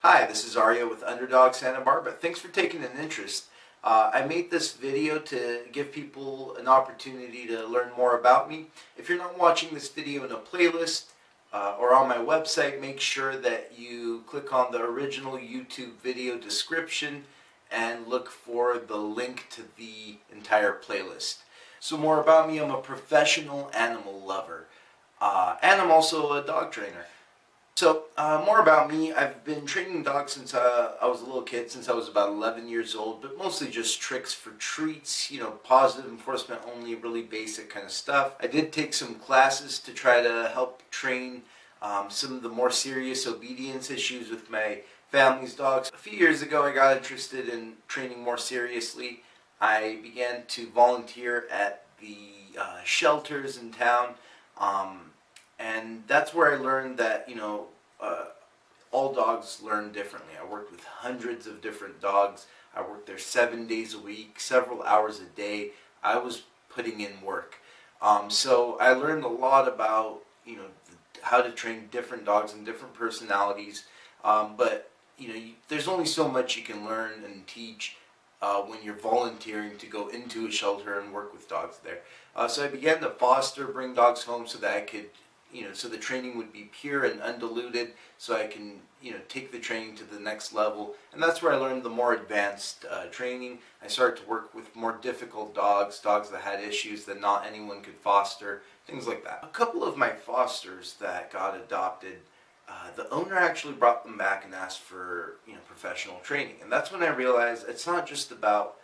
Hi, this is Arya with Underdog Santa Barbara. Thanks for taking an interest. I made this video to give people an opportunity to learn more about me. If you're not watching this video in a playlist or on my website, make sure that you click on the original YouTube video description and look for the link to the entire playlist. So more about me, I'm a professional animal lover and I'm also a dog trainer. So, more about me. I've been training dogs since I was a little kid, since I was about 11 years old, but mostly just tricks for treats, positive enforcement only, really basic kind of stuff. I did take some classes to try to help train some of the more serious obedience issues with my family's dogs. A few years ago, I got interested in training more seriously. I began to volunteer at the shelters in town. And that's where I learned that, all dogs learn differently. I worked with hundreds of different dogs. I worked there 7 days a week, several hours a day. I was putting in work. So I learned a lot about, how to train different dogs and different personalities. But there's only so much you can learn and teach when you're volunteering to go into a shelter and work with dogs there. So I began to bring dogs home so that I could so the training would be pure and undiluted, so I can, take the training to the next level. And that's where I learned the more advanced training. I started to work with more difficult dogs that had issues that not anyone could foster, things like that. A couple of my fosters that got adopted, the owner actually brought them back and asked for, professional training. And that's when I realized it's not just about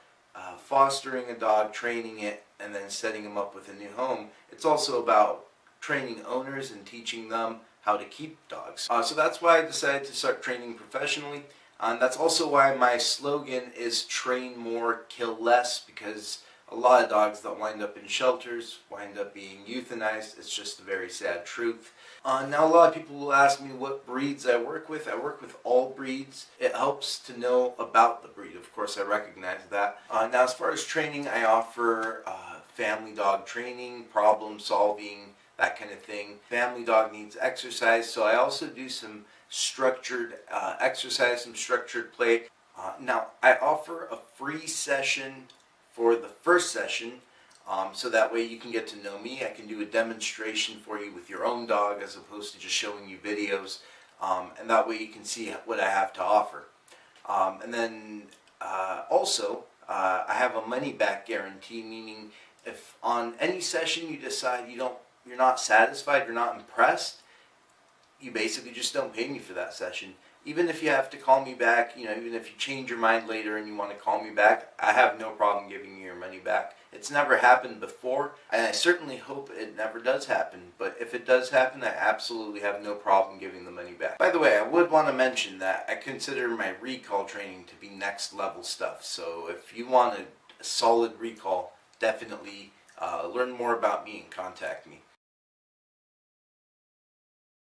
fostering a dog, training it, and then setting them up with a new home. It's also about training owners and teaching them how to keep dogs. So that's why I decided to start training professionally. And that's also why my slogan is train more, kill less, because a lot of dogs that wind up in shelters wind up being euthanized. It's just a very sad truth. Now a lot of people will ask me what breeds I work with. I work with all breeds. It helps to know about the breed. Of course, I recognize that. Now as far as training, I offer family dog training, problem solving, that kind of thing. Family dog needs exercise, so I also do some structured exercise, some structured play. Now, I offer a free session for the first session, so that way you can get to know me. I can do a demonstration for you with your own dog as opposed to just showing you videos, and that way you can see what I have to offer. And then also, I have a money-back guarantee, meaning if on any session you decide you're not satisfied, you're not impressed, you basically just don't pay me for that session. Even if you have to call me back, even if you change your mind later and you want to call me back, I have no problem giving you your money back. It's never happened before, and I certainly hope it never does happen. But if it does happen, I absolutely have no problem giving the money back. By the way, I would want to mention that I consider my recall training to be next level stuff. So if you want a solid recall, definitely learn more about me and contact me.